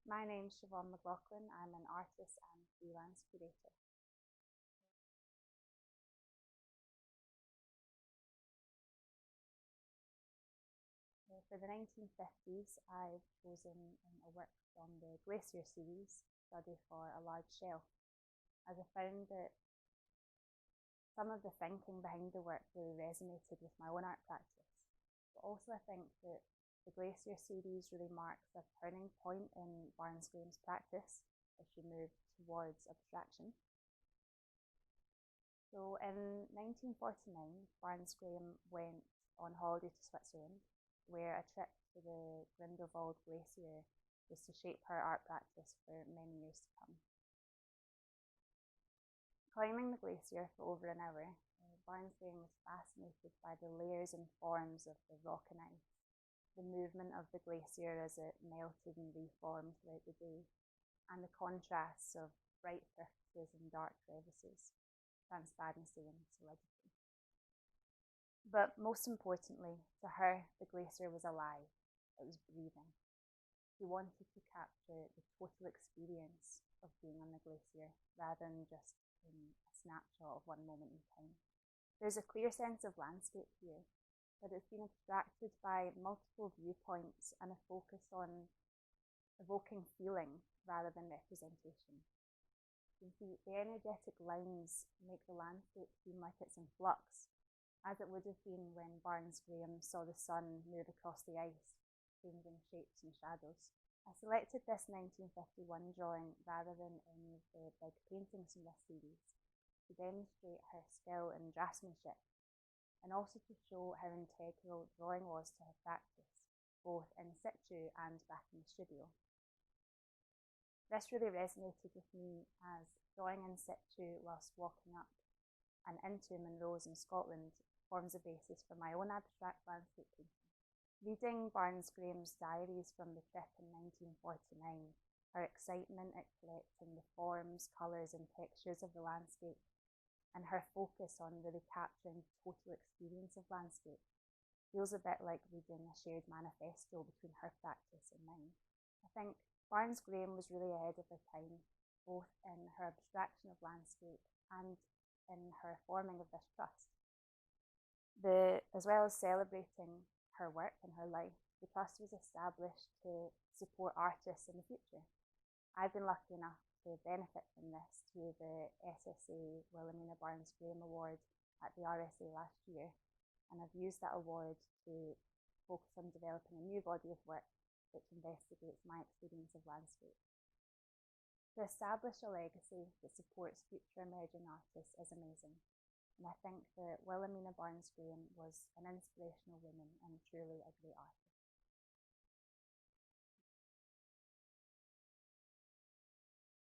My name's Siobhan McLaughlin. I'm an artist and freelance curator. For the 1950s, I've chosen a work from the Glacier series, Study for a Large Shell, as I found that some of the thinking behind the work really resonated with my own art practice. But also I think that the Glacier series really marks a turning point in Barnes-Graham's practice as she moved towards abstraction. So in 1949, Barnes-Graham went on holiday to Switzerland, where a trip to the Grindelwald Glacier was to shape her art practice for many years to come. Climbing the glacier for over an hour, Barnes-Graham was fascinated by the layers and forms of the rock and ice, the movement of the glacier as it melted and reformed throughout the day, and the contrasts of bright surfaces and dark crevices, transparency and solidity. But most importantly, to her, the glacier was alive. It was breathing. She wanted to capture the total experience of being on the glacier rather than just in a snapshot of one moment in time. There's a clear sense of landscape here, but it's been abstracted by multiple viewpoints and a focus on evoking feeling rather than representation. You can see the energetic lines make the landscape seem like it's in flux, as it would have been when Barnes-Graham saw the sun move across the ice, changing shapes and shadows. I selected this 1951 drawing rather than any of the big paintings from this series to demonstrate her skill in draftsmanship and also to show how integral drawing was to her practice, both in situ and back in the studio. This really resonated with me as drawing in situ whilst walking up and into Munros in Scotland forms a basis for my own abstract landscape painting. Reading Barnes-Graham's diaries from the trip in 1949, her excitement at collecting the forms, colours and textures of the landscape, and her focus on really capturing the total experience of landscape, feels a bit like reading a shared manifesto between her practice and mine. I think Barnes-Graham was really ahead of her time, both in her abstraction of landscape and in her forming of this trust. As well as celebrating her work and her life, the trust was established to support artists in the future. I've been lucky enough to benefit from this through the SSA Wilhelmina Barnes-Graham Award at the RSA last year, and I've used that award to focus on developing a new body of work which investigates my experience of landscape. To establish a legacy that supports future emerging artists is amazing, and I think that Wilhelmina Barnes-Graham was an inspirational woman and truly a great artist.